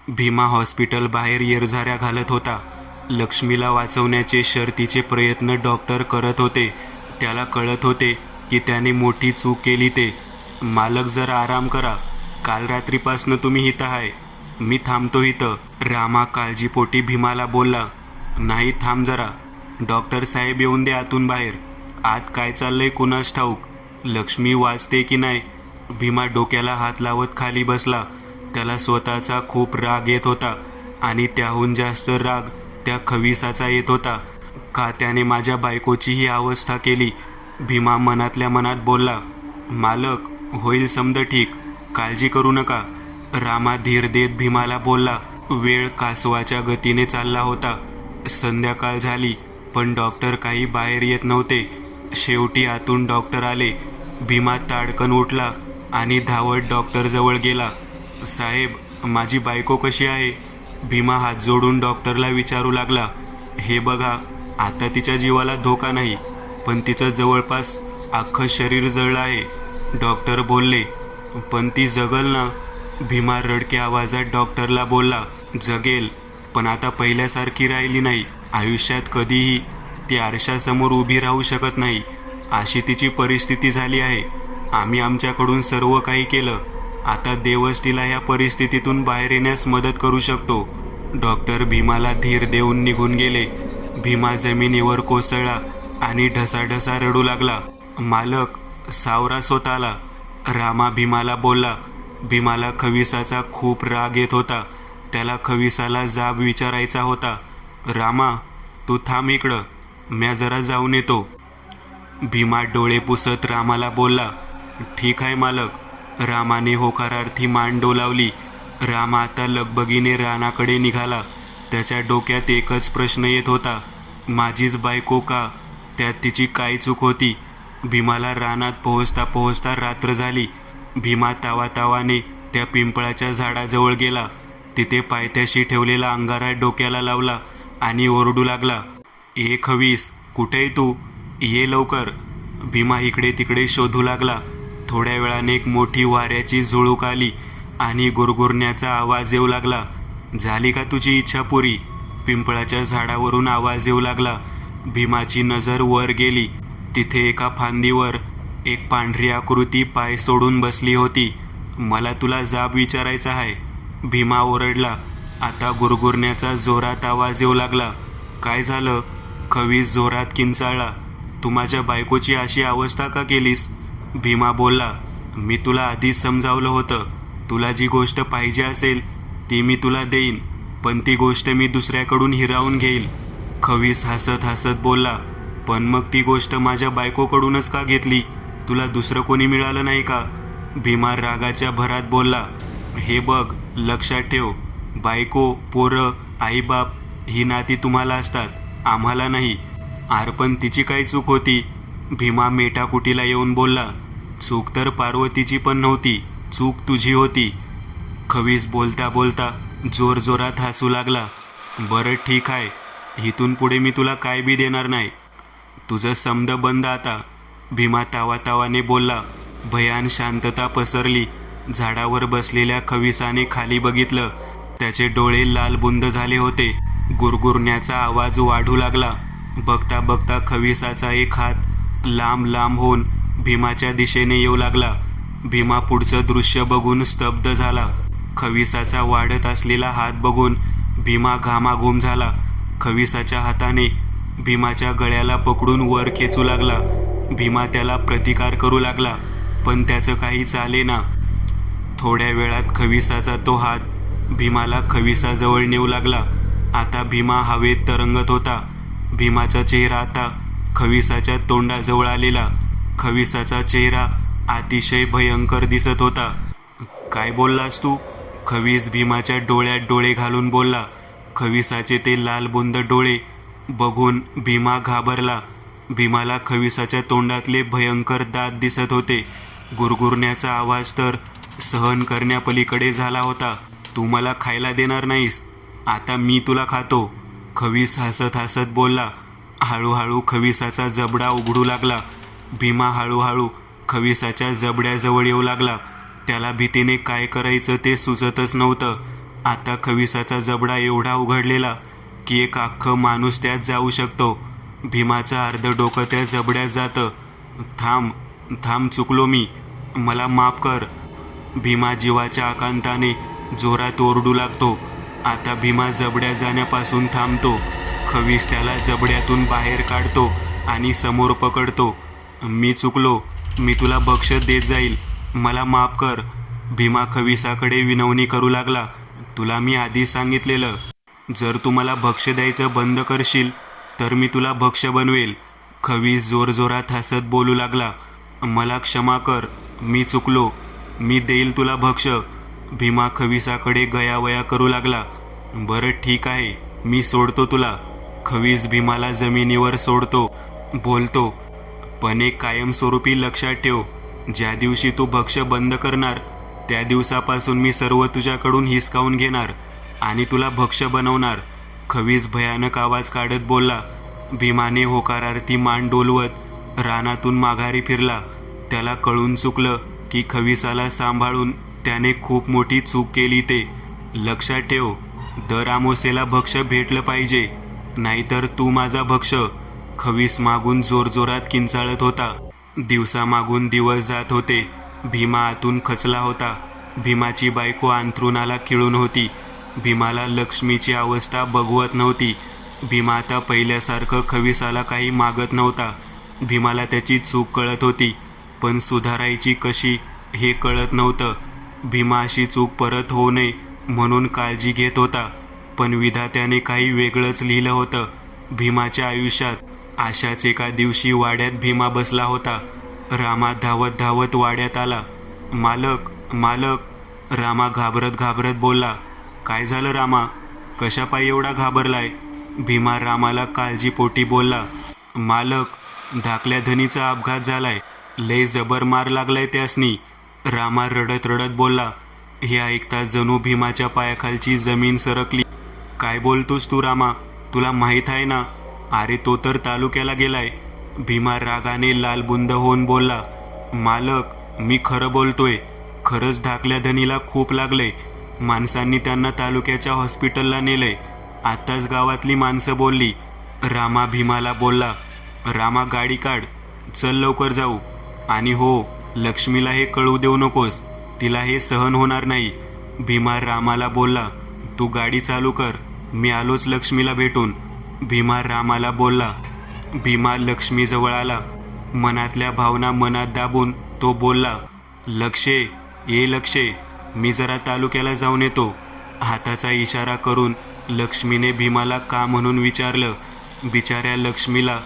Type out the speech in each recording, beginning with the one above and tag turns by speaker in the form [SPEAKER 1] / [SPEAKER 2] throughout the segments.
[SPEAKER 1] Bhima hospital बाहेर येरझाऱ्या घालत होता. लक्ष्मीला वाचवण्याचे शर्थीचे प्रयत्न डॉक्टर करत होते. त्याला कळत होते की त्याने मोठी चूक केली. मालक जरा आराम करा, काल रात्रीपासनं तुम्ही इथं आहे, मी थांबतो इथं. रामा काळजीपोटी भीमाला बोलला. नाही, थांब जरा, डॉक्टर साहेब येऊन दे आतून बाहेर. आत काय चाललंय कुणास ठाऊक, लक्ष्मी वाचते की नाही. भीमा डोक्याला हात लावत खाली बसला. त्याला स्वतःचा खूप राग येत होता आणि त्याहून जास्त राग त्या खविसाचा येत होता. का त्याने माझ्या बायकोची ही अवस्था केली. भीमा मनातल्या मनात बोलला. मालक, होईल समद ठीक, काळजी करू नका. रामा धीर देत भीमाला बोलला. वेळ कासवाच्या गतीने चालला होता. संध्याकाळ झाली पण डॉक्टर काही बाहेर येत नव्हते. शेवटी आतून डॉक्टर आले. भीमा ताडकन उठला आणि धावत डॉक्टरजवळ गेला. साहेब, माझी बायको कशी आहे. भीमा हात जोडून डॉक्टरला विचारू लागला. हे बघा, आता तिच्या जीवाला धोका नाही, पण तिचं जवळपास अख्खं शरीर जळलं आहे. डॉक्टर बोलले. पण ती जगल ना. भीमा रडक्या आवाजात डॉक्टरला बोलला. जगेल, पण आता पहिल्यासारखी राहिली नाही. आयुष्यात कधीही ती आरशासमोर उभी राहू शकत नाही, अशी तिची परिस्थिती झाली आहे. आम्ही आमच्याकडून सर्व काही केलं, आता देवच तिला या परिस्थितीतून बाहेर येण्यास मदत करू शकतो. डॉक्टर भीमाला धीर देऊन निघून गेले. भीमा जमिनीवर कोसळला आणि ढसाढसा रडू लागला. मालक, सावरा स्वतःला, रामा भीमाला बोलला. भीमाला खविसाचा खूप राग येत होता. त्याला खविसाला जाब विचारायचा होता. रामा, तू थांब इकडं, म्या जरा जाऊन येतो. भीमा डोळे पुसत रामाला बोलला. ठीक आहे मालक. रामाने होकारार्थी मान डोलावली. रामा आता लगबगीने रानाकडे निघाला. त्याच्या डोक्यात एकच प्रश्न येत होता. माझीच बायको का, त्यात तिची काय चूक होती. भीमाला रानात पोहोचता पोहोचता रात्र झाली. भीमा तावातावाने त्या पिंपळाच्या झाडाजवळ गेला. तिथे पायथ्याशी ठेवलेला अंगारा डोक्याला लावला आणि ओरडू लागला. ए खवीस, कुठे तू, ये लवकर. भीमा इकडे तिकडे शोधू लागला. थोड्या वेळाने एक मोठी वाऱ्याची झुळूक आली आणि गुरगुरण्याचा आवाज येऊ लागला. झाली का तुझी इच्छा पुरी. पिंपळाच्या झाडावरून आवाज येऊ लागला. भीमाची नजर वर गेली. तिथे एका फांदीवर एक पांढरी आकृती पाय सोडून बसली होती. मला तुला जाब विचारायचा आहे. भीमा ओरडला. आता गुरगुरण्याचा जोरात आवाज येऊ लागला. काय झालं. खवीस जोरात किंचाळला. तू माझ्या बायकोची अशी अवस्था का केलीस. भीमा बोलला. मी तुला आधीच समजावलं होतं, तुला जी गोष्ट पाहिजे असेल ती मी तुला देईन, पण ती गोष्ट मी दुसऱ्याकडून हिरावून घेईल. खवीस हसत हसत बोलला. पण मग ती गोष्ट माझ्या बायकोकडूनच का घेतली. तुला दुसरं कोणी मिळालं नाही का. भीमा रागाच्या भरात बोलला. हे बघ, लक्षात ठेव, बायको, पोरं, आईबाप ही नाती तुम्हाला असतात, आम्हाला नाही. आर पण तिची काय चूक होती. भीमा मेटाकुटीला येऊन बोलला. चूक तर पार्वतीची पण नव्हती, चूक तुझी होती. खवीस बोलता बोलता जोरजोरात हसू लागला. बरं ठीक आहे, इथून पुढे मी तुला काय बी देणार नाही. तुझं समद बंद आता. भीमा तावातावाने बोलला. भयान शांतता पसरली. झाडावर बसलेल्या खविसाने खाली बघितलं. त्याचे डोळे लालबुंद झाले होते. गुरगुरण्याचा आवाज वाढू लागला. बघता बघता खविसाचा एक हात लांब लांब होऊन भीमाच्या दिशेने येऊ लागला. भीमा पुढचं दृश्य बघून स्तब्ध झाला. खविसाचा वाढत असलेला हात बघून भीमा घामाघूम झाला. खविसाच्या हाताने भीमाच्या गळ्याला पकडून वर खेचू लागला. भीमा त्याला प्रतिकार करू लागला, पण त्याचं काही चालेना. थोड्या वेळात खविसाचा तो हात भीमाला खविसाजवळ नेऊ लागला. आता भीमा हवेत तरंगत होता. भीमाचा चेहरा आता खविसाच्या तोंडाजवळ आलेला. खविसाचा चेहरा अतिशय भयंकर दिसत होता. काय बोललास तू. खवीस भीमाच्या डोळ्यात डोळे घालून बोलला. खविसाचे ते लालबुंद डोळे बघून भीमा घाबरला. भीमाला खविसाच्या तोंडातले भयंकर दात दिसत होते. गुरगुरण्याचा आवाज तर सहन करण्यापलीकडे झाला होता. तू मला खायला देणार नाहीस, आता मी तुला खातो. खवीस हसत हसत बोलला. हळूहळू खविसाचा जबडा उघडू लागला. भीमा हळूहळू खविसाच्या जबड्याजवळ येऊ लागला. त्याला भीतीने काय करायचं ते सुचतच नव्हतं. आता खविसाचा जबडा एवढा उघडलेला की एक अख्खं माणूस त्यात जाऊ शकतो. भीमाचं अर्ध डोकं त्या जबड्यात जातं. थांब थांब, चुकलो मी, मला माफ कर. भीमा जीवाच्या आकांताने जोरात ओरडू लागतो. आता भीमा जबड्यात जाण्यापासून थांबतो. खवीस त्याला जबड्यातून बाहेर काढतो आणि समोर पकडतो. मी चुकलो, मी तुला बक्षीस देत जाईल, मला माफ कर. भीमा खविसाकडे विनवणी करू लागला. तुला मी आधी सांगितलेलं, जर तू मला भक्ष द्यायचं बंद करशील तर मी तुला भक्ष बनवेल. खवीस जोरजोरात हसत बोलू लागला. मला क्षमा कर, मी चुकलो, मी देईल तुला भक्ष. भीमा खविसाकडे गयावया करू लागला. बरं ठीक आहे, मी सोडतो तुला. खवीस भीमाला जमिनीवर सोडतो. बोलतो, पण एक कायमस्वरूपी लक्षात ठेव, ज्या दिवशी तू भक्ष बंद करणार त्या दिवसापासून मी सर्व तुझ्याकडून हिसकावून घेणार आणि तुला भक्ष बनवणार. खवीस भयानक आवाज काढत बोलला. भीमाने होकारार्थी मान डोलवत रानातून माघारी फिरला. त्याला कळून चुकलं की खविसाला सांभाळून त्याने खूप मोठी चूक केली. ते लक्षात ठेव, दर अमावस्येला भक्ष भेटलं पाहिजे, नाहीतर तू माझा भक्ष. खवीस मागून जोरजोरात किंचाळत होता. दिवसामागून दिवस जात होते. भीमा आतून खचला होता. भीमाची बायको अंथरुणाला खिळून होती. भीमाला लक्ष्मीची अवस्था बघवत नव्हती. भीमा आता पहिल्यासारखं खविसाला काही मागत नव्हता. भीमाला त्याची चूक कळत होती, पण सुधारायची कशी हे कळत नव्हतं. भीमा अशी चूक परत होऊ नये म्हणून काळजी घेत होता, पण विधात्याने काही वेगळंच लिहिलं होतं. भीमाच्या आयुष्यात अशाच एका दिवशी वाड्यात भीमा बसला होता. रामा धावत धावत वाड्यात आला. मालक, मालक, रामा घाबरत घाबरत बोलला. काय झालं रामा, कशापायी एवढा घाबरलाय? भीमा रामाला काळजीपोटी बोलला. मालक, धाकल्या धनीचा अपघात झालाय, लय जबर मार लागलाय त्यासनी. रामा रडत रडत बोलला. हे ऐकता जणू भीमाच्या पायाखालची जमीन सरकली. काय बोलतोस तू रामा, तुला माहीत आहे ना, अरे तो तर तालुक्याला गेलाय. भीमा रागाने लालबुंद होऊन बोलला. मालक, मी खरं बोलतोय, खरंच धाकल्या धनीला खूप लागलंय. माणसांनी त्यांना तालुक्याच्या हॉस्पिटलला नेलंय, आत्ताच गावातली माणसं बोलली. रामा भीमाला बोलला. रामा गाडी काढ, चल लवकर जाऊ. आणि हो, लक्ष्मीला हे कळू देऊ नकोस, तिला हे सहन होणार नाही. भीमा रामाला बोलला. तू गाडी चालू कर, मी आलोच लक्ष्मीला भेटून. भीमा रामाला बोलला. भीमा लक्ष्मीजवळ आला. मनातल्या भावना मनात दाबून तो बोलला. लक्षे, ये लक्षे, मी जरा तालुक्याला जाऊन येतो. हाताचा इशारा करून लक्ष्मीने भीमाला का म्हणून विचारलं. बिचाऱ्या लक्ष्मीला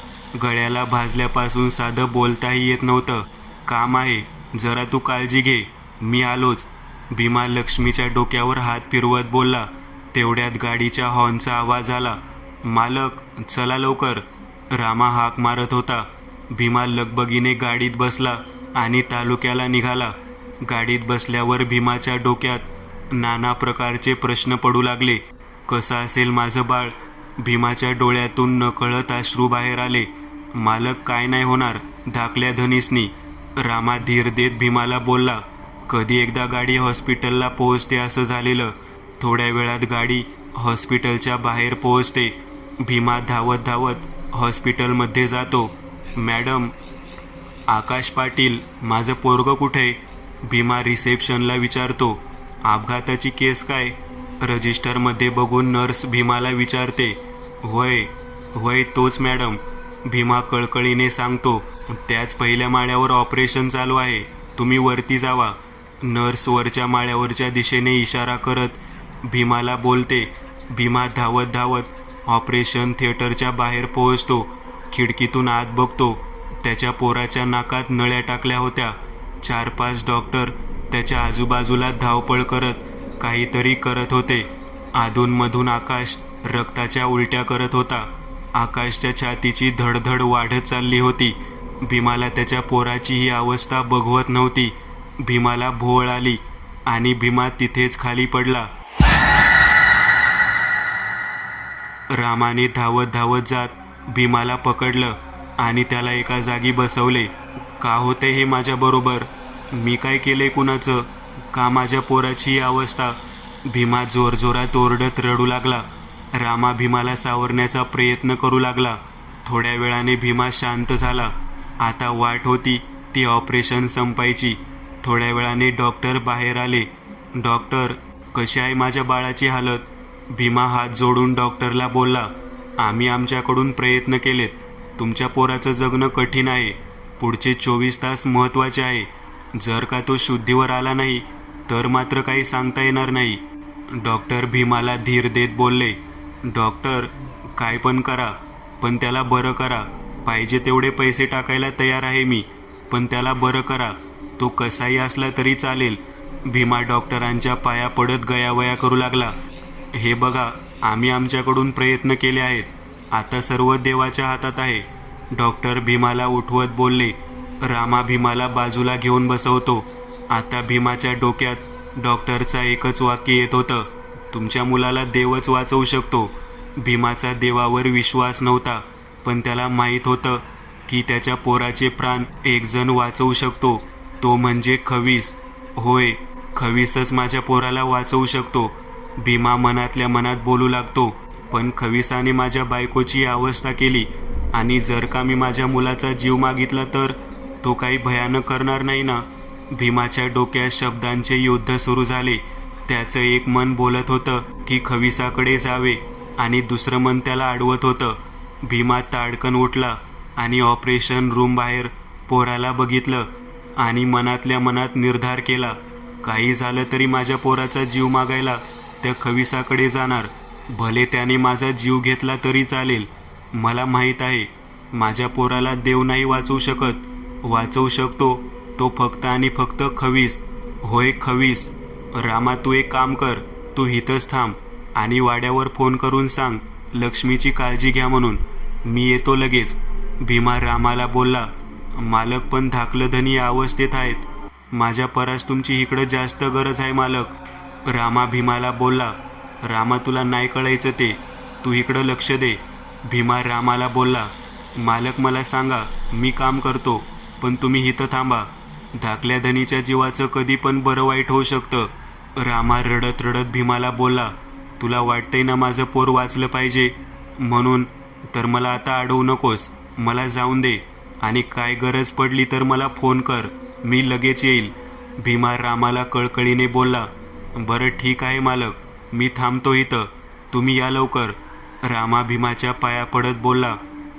[SPEAKER 1] गळ्याला भाजल्यापासून साधं बोलताही येत नव्हतं. काम आहे, जरा तू काळजी घे, मी आलोच. भीमा लक्ष्मीच्या डोक्यावर हात फिरवत बोलला. तेवढ्यात गाडीच्या हॉर्नचा आवाज आला. मालक, चला लवकर, रामा हाक मारत होता. भीमा लगबगीने गाडीत बसला आणि तालुक्याला निघाला. गाडीत बसल्यावर भीमाच्या डोक्यात नाना प्रकारचे प्रश्न पडू लागले. कसं असेल माझं बाळ? भीमाच्या डोळ्यातून नकळत अश्रू बाहेर आले. मालक, काय नाही होणार धाकल्या धनीसनी. रामा धीर देत भीमाला बोलला. कधी एकदा गाडी हॉस्पिटलला पोहोचते असं झालेलं. थोड्या वेळात गाडी हॉस्पिटलच्या बाहेर पोहोचते. भीमा धावत धावत हॉस्पिटलमध्ये जातो. मॅडम, आकाश पाटील, माझं पोरगं कुठे? भीमा रिसेप्शनला विचारतो. अपघाताची केस काय? रजिस्टरमध्ये बघून नर्स भीमाला विचारते. होय होय, तोच मॅडम, भीमा कळकळीने सांगतो. त्याच पहिल्या माळ्यावर ऑपरेशन चालू आहे, तुम्ही वरती जावा. नर्स वरच्या माळ्यावरच्या दिशेने इशारा करत भीमाला बोलते. भीमा धावत धावत ऑपरेशन थिएटरच्या बाहेर पोहोचतो. खिडकीतून आत बघतो. त्याच्या पोराच्या नाकात नळ्या टाकल्या होत्या. 4-5 डॉक्टर त्याच्या आजूबाजूला धावपळ करत काहीतरी करत होते. अधूनमधून आकाश रक्ताच्या उलट्या करत होता. आकाशच्या छातीची धडधड वाढत चालली होती. भीमाला त्याच्या पोराची ही अवस्था बघवत नव्हती. भीमाला भोवळ आली आणि भीमा तिथेच खाली पडला. रामाने धावत धावत जात भीमाला पकडलं आणि त्याला एका जागी बसवले. का होते हे माझ्याबरोबर? मी काय केले कुणाचं? का माझ्या पोराची ही अवस्था? भीमा जोरजोरात ओरडत रडू लागला. रामा भीमाला सावरण्याचा प्रयत्न करू लागला. थोड्या वेळाने भीमा शांत झाला. आता वाट होती ती ऑपरेशन संपायची. थोड्या वेळाने डॉक्टर बाहेर आले. डॉक्टर, कशी आहे माझ्या बाळाची हालत? भीमा हात जोडून डॉक्टरला बोलला, आम्ही आमच्याकडून प्रयत्न केलेत. तुमच्या पोराचं जगणं कठीण आहे. पुढचे 24 तास महत्त्वाचे आहे. जर का तो शुद्धीवर आला नाही तर मात्र काही सांगता येणार नाही. डॉक्टर भीमाला धीर देत बोलले, डॉक्टर, काय पण करा, पण त्याला बरं करा. पाहिजे तेवढे पैसे टाकायला तयार आहे मी, पण त्याला बरं करा. तो कसाही असला तरी चालेल. भीमा डॉक्टरांच्या पाया पडत गयावया करू लागला. हे बघा, आम्ही आमच्याकडून प्रयत्न केले आहेत. आता सर्व देवाच्या हातात आहे. डॉक्टर भीमाला उठवत बोलले. रामा भीमाला बाजूला घेऊन बसवतो. आता भीमाच्या डोक्यात डॉक्टरचा एकच वाक्य येत होतं, तुमच्या मुलाला देवच वाचवू शकतो. भीमाचा देवावर विश्वास नव्हता, पण त्याला माहीत होतं की त्याच्या पोराचे प्राण एक जण वाचवू शकतो, तो म्हणजे खवीस. होय, खवीसच माझ्या पोराला वाचवू शकतो. भीमा मनातल्या मनात बोलू लागतो, पण खवीसाने माझ्या बायकोची अवस्था केली, आणि जर का मी माझ्या मुलाचा जीव मागितला तर तो काही भयानक करणार नाही ना? भीमाच्या डोक्यात शब्दांचे युद्ध सुरू झाले. त्याचं एक मन बोलत होतं की खवीसाकडे जावे, आणि दुसरं मन त्याला अडवत होतं. भीमा ताडकन उठला आणि ऑपरेशन रूम बाहेर पोराला बघितलं आणि मनातल्या मनात निर्धार केला, काही झालं तरी माझ्या पोराचा जीव मागायला त्या खवीसाकडे जाणार. भले त्याने माझा जीव घेतला तरी चालेल. मला माहीत आहे माझ्या पोराला देव नाही वाचवू शकत. वाचवू शकतो तो फक्त आणि फक्त खवीस. होय खवीस. रामा, तू एक काम कर, तू इथंच थांब आणि वाड्यावर फोन करून सांग लक्ष्मीची काळजी घ्या म्हणून. मी येतो लगेच. भीमा रामाला बोलला, मालक पण धाकलं धनी या अवस्थेत आहेत. माझ्या परास तुमची इकडं जास्त गरज आहे मालक. रामा भीमाला बोलला, रामा, तुला नाही कळायचं ते, तू इकडं लक्ष दे. भीमा रामाला बोलला, मालक मला सांगा, मी काम करतो, पण तुम्ही इथं थांबा. धाकल्या धनीच्या जीवाचं कधी पण बरं वाईट होऊ शकतं. रामा रडत रडत भीमाला बोलला, तुला वाटतंय ना माझं पोर वाचलं पाहिजे म्हणून, तर मला आता अडवू नकोस. मला जाऊन दे, आणि काय गरज पडली तर मला फोन कर, मी लगेच येईल. भीमा रामाला कळकळीने बोलला, बरं ठीक आहे मालक, मी थांबतो इथं, तुम्ही या लवकर. रामा भीमाच्या पाया पडत बोलला.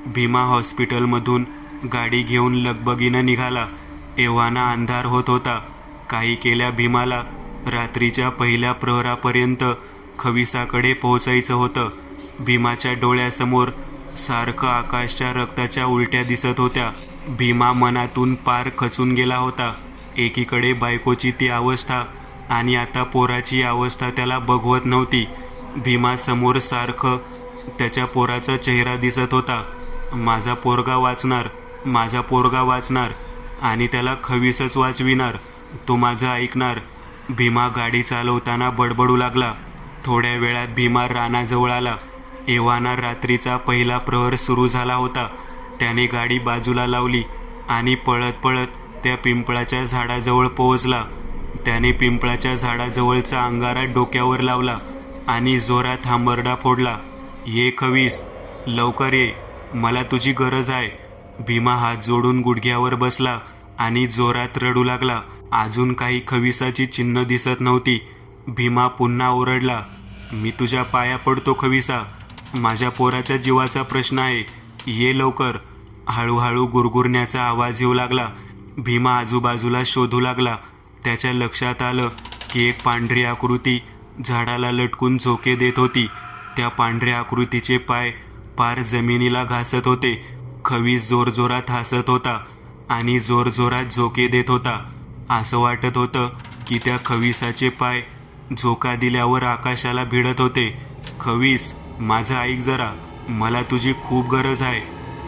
[SPEAKER 1] भीमा हॉस्पिटलमधून गाडी घेऊन लगबगीनं निघाला. एव्हाना अंधार होत होता. काही केल्या भीमाला रात्रीच्या पहिल्या प्रहरापर्यंत खविसाकडे पोहोचायचं होतं. भीमाच्या डोळ्यासमोर सारखं आकाशच्या रक्ताच्या उलट्या दिसत होत्या. भीमा मनातून पार खचून गेला होता. एकीकडे बायकोची ती अवस्था, आणि आता पोराची अवस्था त्याला बघवत नव्हती. भीमा समोर सारखं त्याच्या पोराचा चेहरा दिसत होता. माझा पोरगा वाचणार, माझा पोरगा वाचणार, आणि त्याला खवीसच वाचविणार, तो माझं ऐकणार. भीमा गाडी चालवताना बडबडू लागला. थोड्या वेळात भीमा रानाजवळ आला. एव्हाना रात्रीचा पहिला प्रहर सुरू झाला होता. त्याने गाडी बाजूला लावली आणि पळत पळत त्या पिंपळाच्या झाडाजवळ पोहोचला. त्याने पिंपळाच्या झाडाजवळचा अंगारा डोक्यावर लावला आणि जोरात हांबरडा फोडला, ये खवीस, लवकर ये, मला तुझी गरज आहे. भीमा हात जोडून गुडघ्यावर बसला आणि जोरात रडू लागला. अजून काही खविसाची चिन्ह दिसत नव्हती. भीमा पुन्हा ओरडला, मी तुझ्या पाया पडतो खविसा, माझ्या पोराच्या जीवाचा प्रश्न आहे, ये लवकर. हळूहळू गुरगुरण्याचा आवाज येऊ लागला. भीमा आजूबाजूला शोधू लागला. त्याच्या लक्षात आलं की एक पांढरी आकृती झाडाला लटकून झोके देत होती. त्या पांढऱ्या आकृतीचे पाय पार जमिनीला घासत होते. खवीस जोरजोरात हसत होता आणि जोरजोरात झोके देत होता. असं वाटत होतं की त्या खवीसाचे पाय झोका दिल्यावर आकाशाला भिडत होते. खवीस, माझं ऐक जरा, मला तुझी खूप गरज आहे.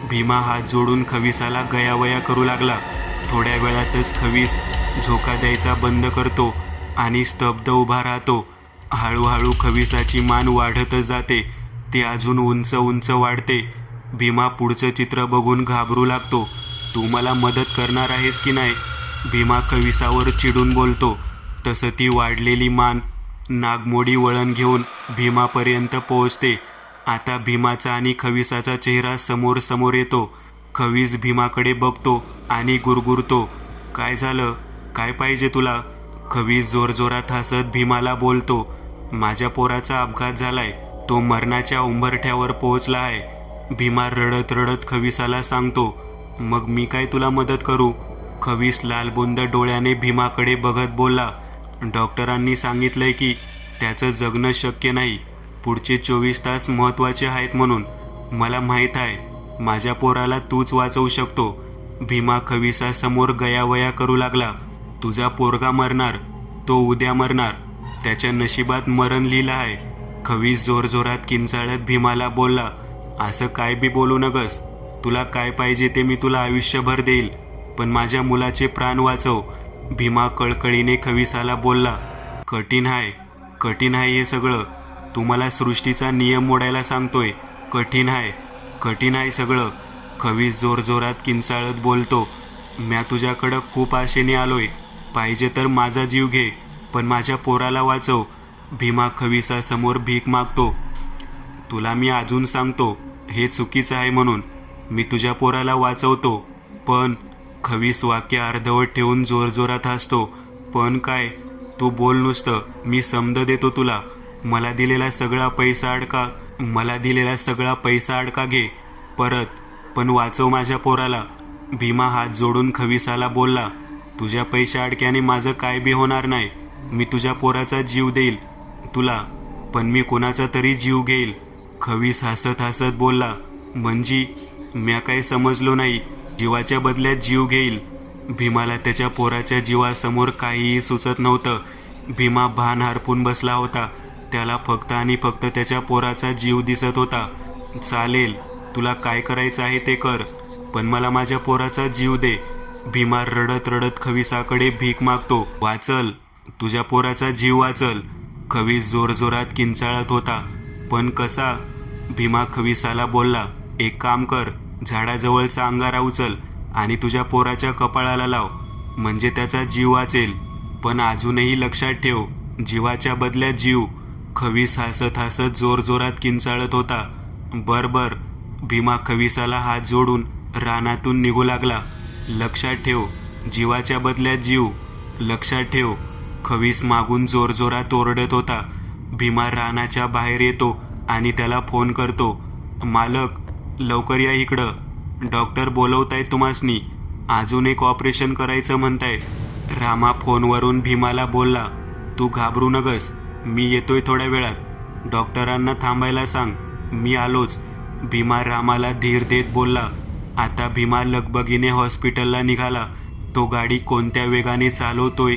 [SPEAKER 1] भीमा हात जोडून खवीसाला गयावया करू लागला. थोड्या वेळातच खवीस झोका द्यायचा बंद करतो आणि स्तब्ध उभा राहतो. हळूहळू खवीसाची मान वाढतच जाते. ती अजून उंच उंच वाढते. भीमा पुढचं चित्र बघून घाबरू लागतो. तू मला मदत करणार आहेस की नाही? भीमा खवीसावर चिडून बोलतो. तसं ती वाढलेली मान नागमोडी वळण घेऊन भीमापर्यंत पोहोचते. आता भीमाचा आणि खविसाचा चेहरा समोर समोर येतो. खवीस भीमाकडे बघतो आणि गुरगुरतो, काय झालं, काय पाहिजे तुला? खवीस जोरजोरात हसत भीमाला बोलतो, माझ्या पोराचा अपघात झालाय, तो मरणाच्या उंबरठ्यावर पोहोचला आहे. भीमा रडत रडत खविसाला सांगतो, मग मी काय तुला मदत करू? खवीस लालबुंद डोळ्याने भीमाकडे बघत बोलला, डॉक्टरांनी सांगितलंय की त्याचं जगणं शक्य नाही. पुढचे 24 तास महत्त्वाचे आहेत म्हणून. मला माहीत आहे माझ्या पोराला तूच वाचवू शकतो. भीमा खविसासमोर गयावया करू लागला, तुझा पोरगा मरणार, तो उद्या मरणार, त्याच्या नशिबात मरण लिहिलं आहे. खवीस जोरजोरात किंचाळत भीमाला बोलला, असं काय बी बोलू नगस. तुला काय पाहिजे ते मी तुला आयुष्यभर देईल, पण माझ्या मुलाचे प्राण वाचव. भीमा कळकळीने खविसाला बोलला, कठीण आहे हे सगळं. तू मला सृष्टीचा नियम मोडायला सांगतोय. कठीण आहे सगळं. खवीस जोरजोरात किंचाळत बोलतो, म्या तुझ्याकडं खूप आशेने आलोय. पाहिजे तर माझा जीव घे, पण माझ्या पोराला वाचव. भीमा खविसासमोर भीक मागतो. तुला मी अजून सांगतो, हे चुकीचं आहे म्हणून. मी तुझ्या पोराला वाचवतो, पण खवीस वाक्य अर्धवट ठेवून जोरजोरात हसतो. पण काय? तू बोल नुसतं, मी समज देतो तुला. मला दिलेला सगळा पैसा अडका घे परत, पण वाचव माझ्या पोराला. भीमा हात जोडून खविसाला बोलला, तुझ्या पैशा अडक्याने माझं काय बी होणार नाही. मी तुझ्या पोराचा जीव देईल तुला, पण मी कोणाचा तरी जीव घेईल. खवीस हसत हसत बोलला, म्हणजे म्या काही समजलो नाही. जीवाच्या बदल्यात जीव घेईल? भीमाला त्याच्या पोराच्या जीवासमोर काहीही सुचत नव्हतं. भीमा भान हरपून बसला होता. त्याला फक्त आणि फक्त त्याच्या पोराचा जीव दिसत होता. चालेल, तुला काय करायचं आहे ते कर, पण मला माझ्या पोराचा जीव दे. भीमा रडत रडत खविसाकडे भीक मागतो, वाचल, तुझ्या पोराचा जीव वाचल. खवीस जोरजोरात किंचाळत होता, पण कसा? भीमा खविसाला बोलला, एक काम कर, झाडाजवळचा अंगारा उचल आणि तुझ्या पोराच्या कपाळाला लाव, म्हणजे त्याचा जीव वाचेल. पण अजूनही लक्षात ठेव, जीवाच्या बदल्यात जीव. खवीस हसत हसत जोरजोरात किंचाळत होता. बर. भीमा खविसाला हात जोडून रानातून निघू लागला. लक्षात ठेव, जीवाच्या बदल्यात जीव, लक्षात ठेव. खवीस मागून जोरजोरात ओरडत होता. भीमा रानाच्या बाहेर येतो आणि त्याला फोन करतो, मालक, लवकर या इकडं, डॉक्टर बोलवतायत तुम्हासनी, अजून एक ऑपरेशन करायचं म्हणतायत. रामा फोनवरून भीमाला बोलला, तू घाबरू नगस, मी येतोय थोड्या वेळात, डॉक्टरांना थांबायला सांग, मी आलोच. भीमा रामाला धीर देत बोलला. आता भीमा लगबगीने हॉस्पिटलला निघाला. तो गाडी कोणत्या वेगाने चालवतोय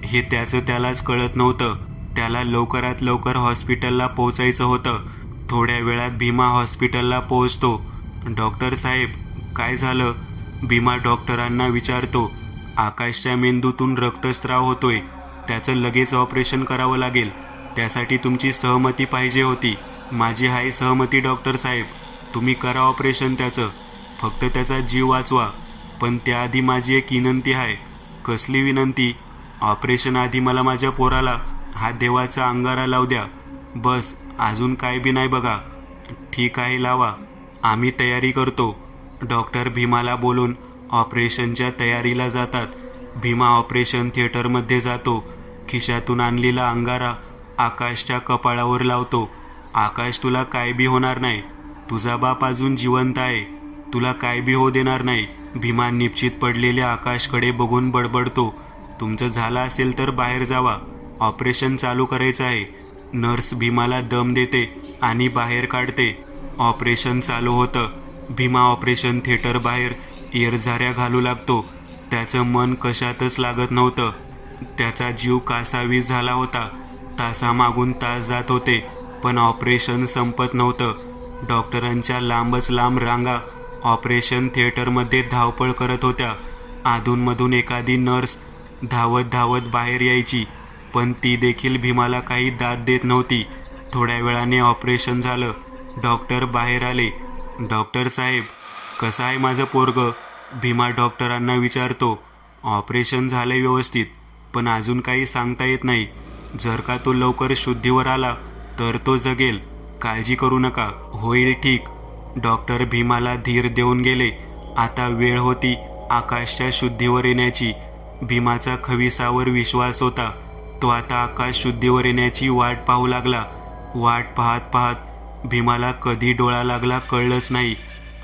[SPEAKER 1] हे त्यालाच कळत नव्हतं. त्याला लवकरात लवकर हॉस्पिटलला पोहोचायचं होतं. थोड्या वेळात भीमा हॉस्पिटलला पोहोचतो. डॉक्टर साहेब, काय झालं? भीमा डॉक्टरांना विचारतो. आकाशच्या मेंदूतून रक्तस्राव होतोय, त्याचं लगेच ऑपरेशन करावं लागेल. त्यासाठी तुमची सहमती पाहिजे होती. माझी आहे सहमती डॉक्टर साहेब, तुम्ही करा ऑपरेशन त्याचं, फक्त त्याचा जीव वाचवा. पण त्याआधी माझी एक विनंती आहे. कसली विनंती? ऑपरेशन आधी मला माझ्या पोराला हा देवाचा अंगारा लावू द्या, बस, अजून काय बी नाही बघा. ठीक आहे, लावा, आम्ही तयारी करतो. डॉक्टर भीमाला बोलून ऑपरेशनच्या तयारीला जातात. भीमा ऑपरेशन थिएटरमध्ये जातो. खिशातून आणलेला अंगारा आकाशच्या कपाळावर लावतो. आकाश, तुला काय बी होणार नाही, तुझा बाप अजून जिवंत आहे, तुला काय बी होऊ देणार नाही. भीमा निश्चित पडलेल्या आकाशकडे बघून बडबडतो, तुमचं झालं असेल तर बाहेर जावा, ऑपरेशन चालू करायचं आहे. नर्स भीमाला दम देते आणि बाहेर काढते. ऑपरेशन चालू होतं. भीमा ऑपरेशन थिएटर बाहेर येरझाऱ्या घालू लागतो. त्याचं मन कशातच लागत नव्हतं. त्याचा जीव कासावीस झाला होता. तासामागून तास जात होते, पण ऑपरेशन संपत नव्हतं. डॉक्टरांच्या लांबच लांब रांगा ऑपरेशन थिएटरमध्ये धावपळ करत होत्या. अधूनमधून एखादी नर्स धावत धावत बाहेर यायची, पण ती देखील भीमाला काही दाद देत नव्हती. थोड्या वेळाने ऑपरेशन झालं. डॉक्टर बाहेर आले. डॉक्टर साहेब, कसं आहे माझं पोरगं? भीमा डॉक्टरांना विचारतो. ऑपरेशन झालंय व्यवस्थित, पण अजून काही सांगता येत नाही. जर का तो लवकर शुद्धीवर आला तर तो जगेल. काळजी करू नका, होईल ठीक. डॉक्टर भीमाला धीर देऊन गेले. आता वेळ होती आकाशच्या शुद्धीवर येण्याची. भीमाचा खविसावर विश्वास होता. तो आता आकाश शुद्धीवर येण्याची वाट पाहू लागला. वाट पाहत पाहत भीमाला कधी डोळा लागला कळलंच नाही.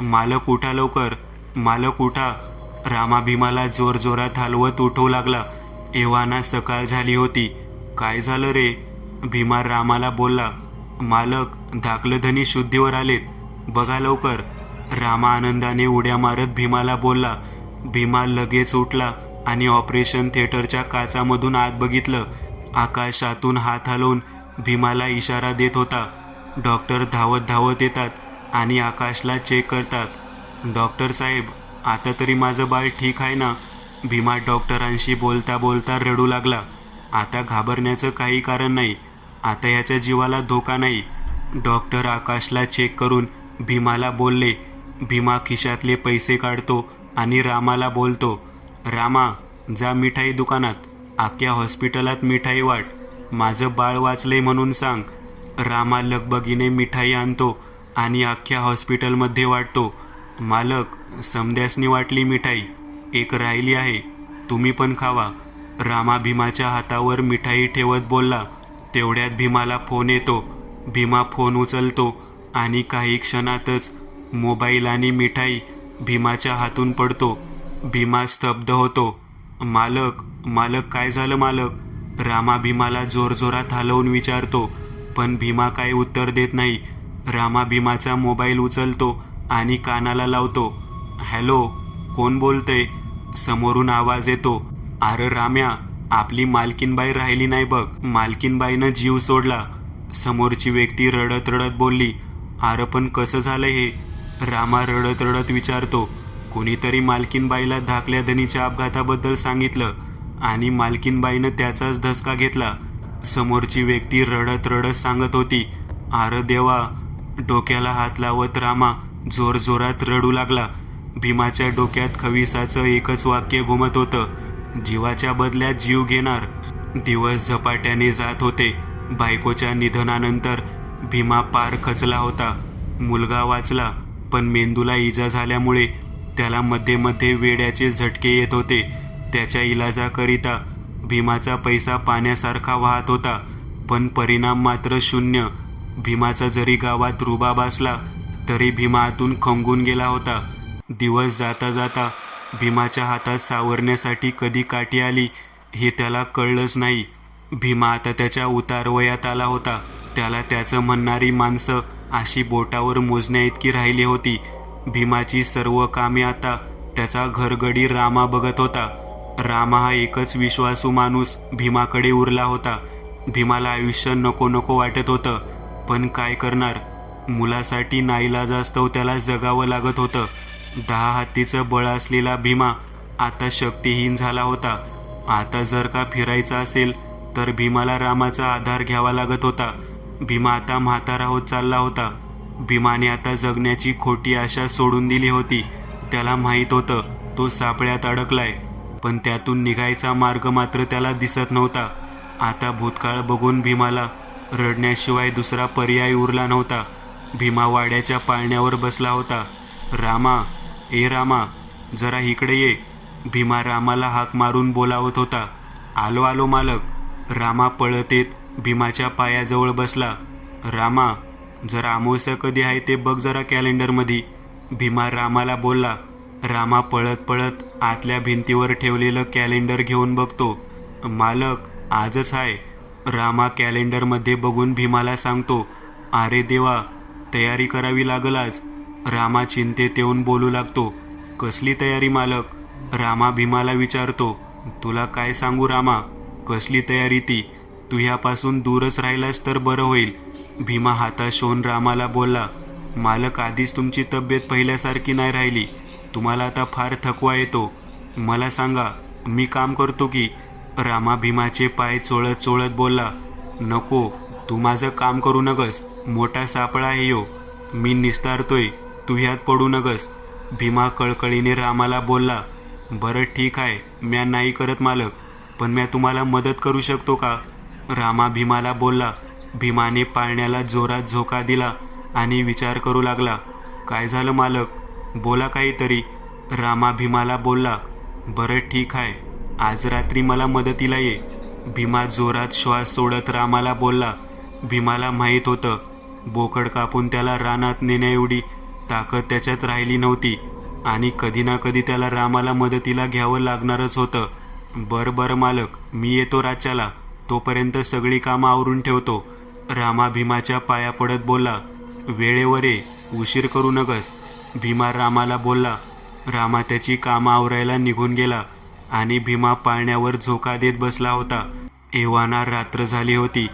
[SPEAKER 1] मालक उठा लवकर, मालक उठा. रामा भीमाला जोरजोरात हलवत उठवू लागला. एव्हाना सकाळ झाली होती. काय झालं रे? भीमा रामाला बोलला. मालक, धाकलधनी शुद्धीवर आलेत, बघा लवकर. रामा आनंदाने उड्या मारत भीमाला बोलला. भीमा लगेच उठला आणि ऑपरेशन थिएटरच्या काचामधून आत बघितलं. आकाश आतून हात हलवून भीमाला इशारा देत होता. डॉक्टर धावत धावत येतात आणि आकाशला चेक करतात. डॉक्टर साहेब, आता तरी माझं बाळ ठीक आहे ना? भीमा डॉक्टरांशी बोलता बोलता रडू लागला. आता घाबरण्याचं काही कारण नाही, आता ह्याच्या जीवाला धोका नाही. डॉक्टर आकाशला चेक करून भीमाला बोलले. भीमा खिशातले पैसे काढतो आणि रामाला बोलतो. रामा, जा मिठाई दुकानात, अख्ख्या हॉस्पिटलात मिठाई वाट, माझं बाळ वाचले म्हणून सांग. रामा लगबगीने मिठाई आणतो आणि अख्ख्या हॉस्पिटलमध्ये वाटतो. मालक, समद्यासनी वाटली मिठाई, एक राहिली आहे, तुम्ही पण खावा. रामा भीमाच्या हातावर मिठाई ठेवत बोलला. तेवढ्यात भीमाला फोन येतो. भीमा फोन उचलतो आणि काही क्षणातच मोबाईल आणि मिठाई भीमाच्या हातून पडतो. भीमा स्तब्ध होतो. मालक, मालक, काय झालं मालक? रामा भीमाला जोरजोरात हलवून विचारतो, पण भीमा काही उत्तर देत नाही. रामा भीमाचा मोबाईल उचलतो आणि कानाला लावतो. हॅलो, कोण बोलतंय? समोरून आवाज येतो. अरे राम्या, आपली मालकीनबाई राहिली नाही बघ, मालकीनबाईनं जीव सोडला. समोरची व्यक्ती रडत रडत बोलली. अरे पण कसं झालं हे? रामा रडत रडत विचारतो. कोणीतरी मालकीनबाईला धाकल्या धनीच्या अपघाताबद्दल सांगितलं आणि मालकीनबाईनं त्याचाच धसका घेतला. समोरची व्यक्ती रडत रडत सांगत होती. अरे देवा! डोक्याला हात लावत रामा जोरजोरात रडू लागला. भीमाच्या डोक्यात खविसाचं एकच वाक्य घुमत होतं, जीवाच्या बदल्यात जीव घेणार. दिवस झपाट्याने जात होते. बायकोच्या निधनानंतर भीमा पार खचला होता. मुलगा वाचला, पण मेंदूला इजा झाल्यामुळे त्याला मध्ये मध्ये वेड्याचे झटके येत होते. त्याच्या इलाजाकरिता भीमाचा पैसा पाण्यासारखा वाहत होता, पण परिणाम मात्र शून्य. भीमाचा जरी गावात रुबाब असला तरी भीमा आतून खंगून गेला होता. दिवस जाता जाता भीमाच्या हातात सावरण्यासाठी कधी काठी आली हे त्याला कळलंच नाही. भीमा आता त्याच्या उतारवयात आला होता. त्याला त्याचं म्हणणारी माणसं अशी बोटावर मोजण्या इतकी राहिली होती. भीमाची सर्व कामे आता त्याचा घरगडी रामा बघत होता. रामा हा एकच विश्वासू माणूस भीमाकडे उरला होता. भीमाला आयुष्य नको नको वाटत होतं, पण काय करणार? मुलासाठी नाईलाजास्तव त्याला जगावं लागत होतं. 10 हत्तीचं बळ असलेला भीमा आता शक्तिहीन झाला होता. आता जर का फिरायचं असेल तर भीमाला रामाचा आधार घ्यावा लागत होता. भीमा आता म्हातारा होत चालला होता. भीमाने आता जगण्याची खोटी आशा सोडून दिली होती. त्याला माहीत होतं तो सापळ्यात अडकलाय, पण त्यातून निघायचा मार्ग मात्र त्याला दिसत नव्हता. आता भूतकाळ बघून भीमाला रडण्याशिवाय दुसरा पर्याय उरला नव्हता. भीमा वाड्याच्या पाळण्यावर बसला होता. रामा, ए रामा, जरा इकडे ये. भीमा रामाला हाक मारून बोलावत होता. आलो आलो मालक. रामा पळत येत भीमाच्या पायाजवळ बसला. रामा, जरा अमावस्या कधी आहे ते बघ जरा कॅलेंडरमध्ये. भीमा रामाला बोलला. रामा पळत पळत आतल्या भिंतीवर ठेवलेलं कॅलेंडर घेऊन बघतो. मालक, आजच आहे. रामा कॅलेंडरमध्ये बघून भीमाला सांगतो. अरे देवा, तयारी करावी लागल आज. रामा चिंतेत येऊन बोलू लागतो. कसली तयारी मालक? रामा भीमाला विचारतो. तुला काय सांगू रामा, कसली तयारी ती? तू ह्यापासून दूरच राहिलास तर बरं होईल. भीमा हाताश होऊन रामाला बोलला. मालक, आधीच तुमची तब्येत पहिल्यासारखी नाही राहिली. तुम्हाला आता फार थकवा येतो. मला सांगा, मी काम करतो की? रामा भीमाचे पाय चोळत चोळत बोलला. नको, तू माझं काम करू नगस. मोठा सापळा आहे यो, मी निस्तारतोय, तू ह्यात पडू नगस. भीमा कळकळीने रामाला बोलला. बरं ठीक आहे, म्या नाही करत मालक, पण म्या तुम्हाला मदत करू शकतो का? रामा भीमाला बोलला. भीमाने पाळण्याला जोरात झोका दिला आणि विचार करू लागला. काय झालं मालक, बोला काहीतरी. रामा भीमाला बोलला. बरं ठीक आहे, आज रात्री मला मदतीला ये. भीमा जोरात श्वास सोडत रामाला बोलला. भीमाला माहीत होतं बोकड कापून त्याला रानात नेण्या एवढी ताकद त्याच्यात राहिली नव्हती आणि कधी ना कधी त्याला रामाला मदतीला घ्यावं लागणारच होतं. बरं मालक, मी येतो राच्याला. तोपर्यंत सगळी कामं आवरून ठेवतो. रामा भीमाच्या पाया पडत बोलला. वेळेवर ये, उशीर करू नकस. भीमा रामाला बोलला. रामा त्याची कामं आवरायला निघून गेला आणि भीमा पाळण्यावर झोका देत बसला होता. एव्हाना रात्र झाली होती.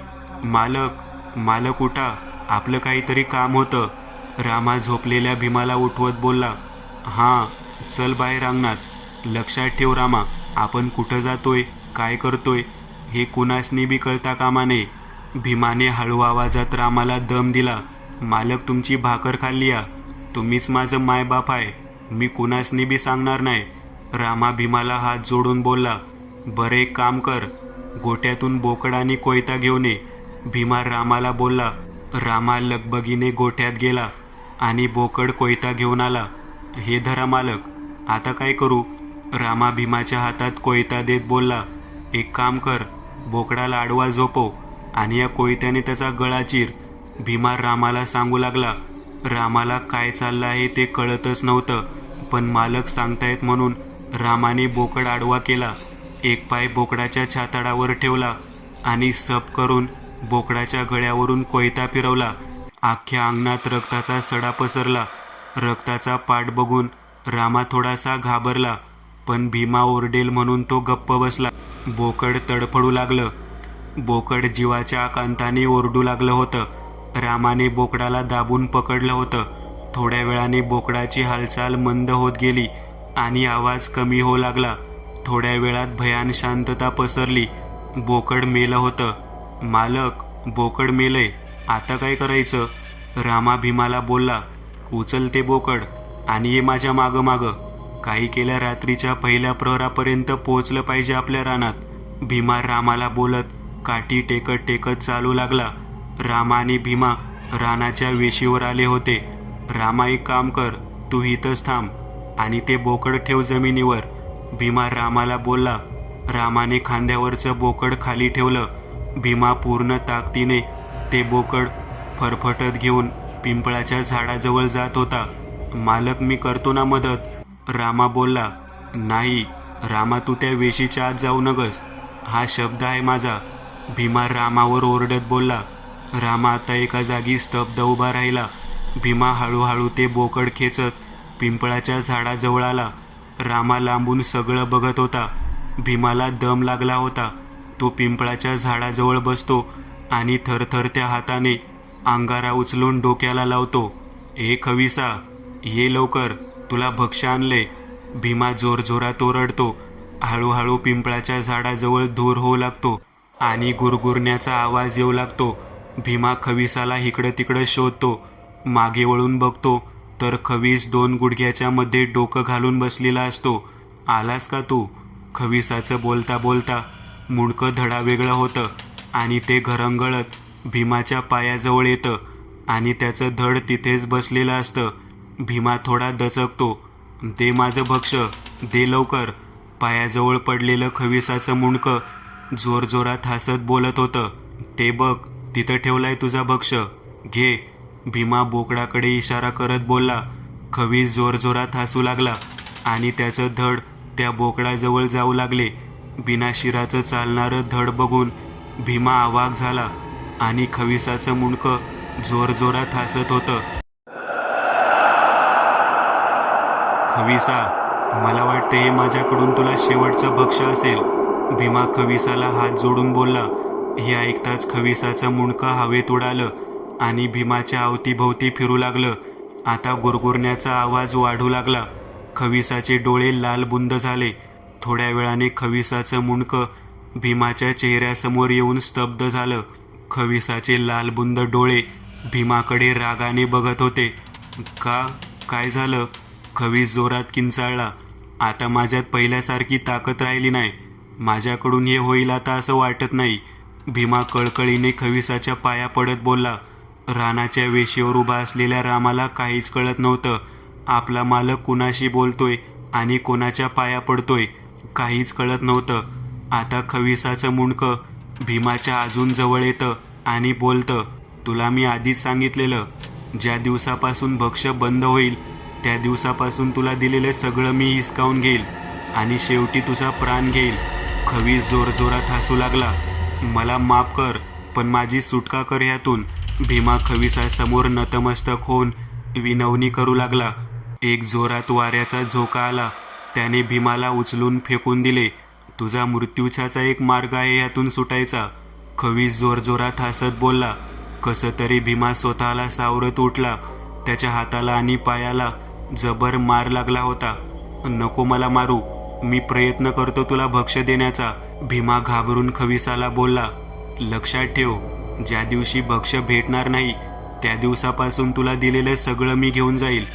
[SPEAKER 1] मालक उठा, आपलं काहीतरी काम होतं. रामा झोपलेल्या भीमाला उठवत बोलला. हां, चल बाहेर अंगणात. लक्षात ठेव रामा, आपण कुठं जातोय, काय करतोय हे कुणासनी बी कळता कामा नये. भीमाने हळू आवाजात रामाला दम दिला. मालक, तुमची भाकर खाल्ली या. तुम्हीच माझं मायबाप आहे, मी कुणासनी बी सांगणार नाही. रामा भीमाला हात जोडून बोलला. बरं एक काम कर, गोट्यातून बोकड आणि कोयता घेऊन ये. भीमा रामाला बोलला. रामा लगबगीने गोठ्यात गेला आणि बोकड कोयता घेऊन आला. हे धरा मालक, आता काय करू. रामा भीमाच्या हातात कोयता देत बोलला. एक काम कर, बोकडाला आडवा झोपव आणि या कोयत्याने त्याचा गळा चीर. भीमा रामाला सांगू लागला. रामाला काय चाललं आहे ते कळतच नव्हतं, पण मालक सांगतायत म्हणून रामाने बोकड आडवा केला. एक पाय बोकडाच्या छाताडावर ठेवला आणि सप करून बोकडाच्या गळ्यावरून कोयता फिरवला. अख्ख्या अंगणात रक्ताचा सडा पसरला. रक्ताचा पाट बघून रामा थोडासा घाबरला, पण भीमा ओरडेल म्हणून तो गप्प बसला. बोकड तडफडू लागलं. बोकड जीवाच्या आकांताने ओरडू लागलं होतं. रामाने बोकडाला दाबून पकडलं होतं. थोड्या वेळाने बोकडाची हालचाल मंद होत गेली आणि आवाज कमी होऊ लागला. थोड्या वेळात भयान शांतता पसरली. बोकड मेलं होतं. मालक, बोकड मेलंय, आता काय करायचं. रामा भीमाला बोलला. उचल ते बोकड आणि ये माझ्या मागं. काही केल्या रात्रीच्या पहिल्या प्रहरापर्यंत पोहोचलं पाहिजे आपल्या रानात. भीमा रामाला बोलत काठी टेकत चालू लागला. रामा आणि भीमा रानाच्या वेशीवर आले होते. रामा एक काम कर, तू इथंच थांब आणि ते बोकड ठेव जमिनीवर. भीमा रामाला बोलला. रामाने खांद्यावरचं बोकड खाली ठेवलं. भीमा पूर्ण ताकदीने ते बोकड फरफटत घेऊन पिंपळाच्या झाडाजवळ जात होता. मालक, मी करतो ना मदत. रामा बोलला. नाही रामा, तू त्या वेशीच्या आत जाऊ नगस, हा शब्द आहे माझा. भीमा रामावर ओरडत बोलला. रामा आता एका जागी स्तब्ध उभा राहिला. भीमा हळूहळू ते बोकड खेचत पिंपळाच्या झाडाजवळ आला. रामा लांबून सगळं बघत होता. भीमाला दम लागला होता. तो पिंपळाच्या झाडाजवळ बसतो आणि थरथरत्या हाताने अंगारा उचलून डोक्याला लावतो. ए खविसा, ये लवकर, तुला भक्ष्य आणले. भीमा जोरजोरात ओरडतो. हळूहळू पिंपळाच्या झाडाजवळ धूर होऊ लागतो आणि गुरगुरण्याचा आवाज येऊ लागतो. भीमा खविसाला इकडं तिकडं शोधतो. मागे वळून बघतो तर खवीस 2 गुडघ्याच्या मध्ये डोकं घालून बसलेला असतो. आलास का तू. खविसाचं बोलता बोलता मुंडकं धडा वेगळं होतं आणि ते घरंगळत भीमाच्या पायाजवळ येतं आणि त्याचं धड तिथेच बसलेलं असतं. भीमा थोडा दचकतो. दे माझं भक्ष्य, दे लवकर. पायाजवळ पडलेलं खविसाचं मुंडकं जोरजोरात हसत बोलत होतं. ते बघ, तिथं ठेवलाय तुझा भक्ष्य, घे. भीमा बोकडाकडे इशारा करत बोलला. खवीस जोरजोरात हसू लागला आणि त्याचं धड त्या बोकडाजवळ जाऊ लागले. बिना शिराचं चालणारं धड बघून भीमा अवाक झाला आणि खविसाचं मुंडकं जोरजोरात हसत होतं. खविसा, मला वाटते हे माझ्याकडून तुला शेवटचं भक्ष्य असेल. भीमा खविसाला हात जोडून बोलला. हे ऐकताच खविसाचं मुंडकं हवेत उडालं आणि भीमाच्या अवतीभोवती फिरू लागलं. आता गुरगुरण्याचा आवाज वाढू लागला. खविसाचे डोळे लालबुंद झाले. थोड्या वेळाने खविसाचं मुंडकं भीमाच्या चेहऱ्यासमोर येऊन स्तब्ध झालं. खविसाचे लालबुंद डोळे भीमाकडे रागाने बघत होते. काय झालं. खवीस जोरात किंचाळला. आता माझ्यात पहिल्यासारखी ताकद राहिली नाही. माझ्याकडून हे होईल आता असं वाटत नाही. भीमा कळकळीने खविसाच्या पाया पडत बोलला. रानाच्या वेशीवर उभा असलेल्या रामाला काहीच कळत नव्हतं. आपला मालक कुणाशी बोलतोय आणि कोणाच्या पाया पडतोय काहीच कळत नव्हतं. आता खविसाचं मुंडकं भीमाच्या अजून जवळ येतं आणि बोलतं, तुला मी आधीच सांगितलेलं, ज्या दिवसापासून भक्ष्य बंद होईल त्या दिवसापासून तुला दिलेलं सगळं मी हिसकावून घेईल आणि शेवटी तुझा प्राण घेईल. खवीस जोरजोरात हसू लागला. मला माफ कर, पण माझी सुटका कर ह्यातून. भीमा खविसासमोर नतमस्तक होऊन विनवणी करू लागला. एक जोरात वाऱ्याचा झोका आला. त्याने भीमाला उचलून फेकून दिले. तुझा मृत्यूचाचा एक मार्ग आहे यातून सुटायचा. खवीस जोरजोरात हसत बोलला. कसं तरी भीमा स्वतःला सावरत उठला. त्याच्या हाताला आणि पायाला जबर मार लागला होता. नको मला मारू, मी प्रयत्न करतो तुला भक्ष्य देण्याचा. भीमा घाबरून खविसाला बोलला. लक्षात ठेव, ज्या दिवशी भक्ष्य भेटणार नाही त्या दिवसापासून तुला दिलेलं सगळं मी घेऊन जाईल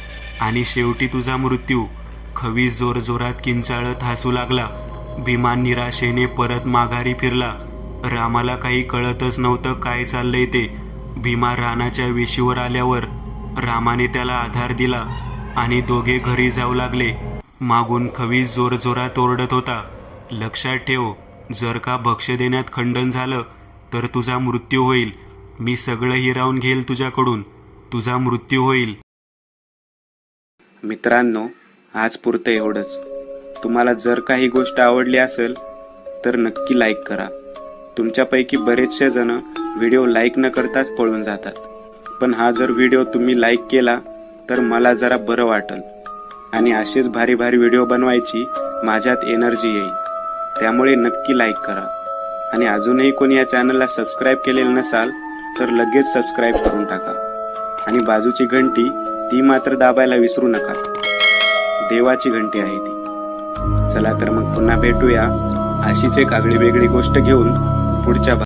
[SPEAKER 1] आणि शेवटी तुझा मृत्यू. खवीस जोरजोरात किंचाळत हसू लागला. भीमा निराशेने परत माघारी फिरला. रामाला काही कळतच नव्हतं काय चाललंय ते. भीमा रानाच्या वेशीवर आल्यावर रामाने त्याला आधार दिला आणि दोघे घरी जाऊ लागले. मागून खवीस जोरजोरात ओरडत होता. लक्षात ठेव, जर का भक्ष्य देण्यात खंडन झालं तर तुझा मृत्यू होईल. मी सगळं हिरावून घेईल तुझ्याकडून. तुझा मृत्यू होईल.
[SPEAKER 2] मित्रांनो, आज पुरतं एवढंच. तुम्हाला जर काही गोष्ट आवडली असेल तर नक्की लाईक करा. तुमच्यापैकी बरेचसे जण व्हिडिओ लाईक न करताच पळून जातात, पण हा जर व्हिडिओ तुम्ही लाईक केला तर मला जरा बरं वाटेल आणि असेच भारी भारी व्हिडिओ बनवायची माझ्यात एनर्जी येईल. त्यामुळे नक्की लाईक करा आणि अजूनही कोणी या चॅनलला सबस्क्राईब केलेलं नसाल तर लगेच सबस्क्राईब करून टाका आणि बाजूची घंटी ती मात्र दाबायला विसरू नका. देवाची घंटी आहे ती. चला तर मग पुन्हा भेटूया अशीच एक आगळी वेगळी गोष्ट घेऊन पुढच्या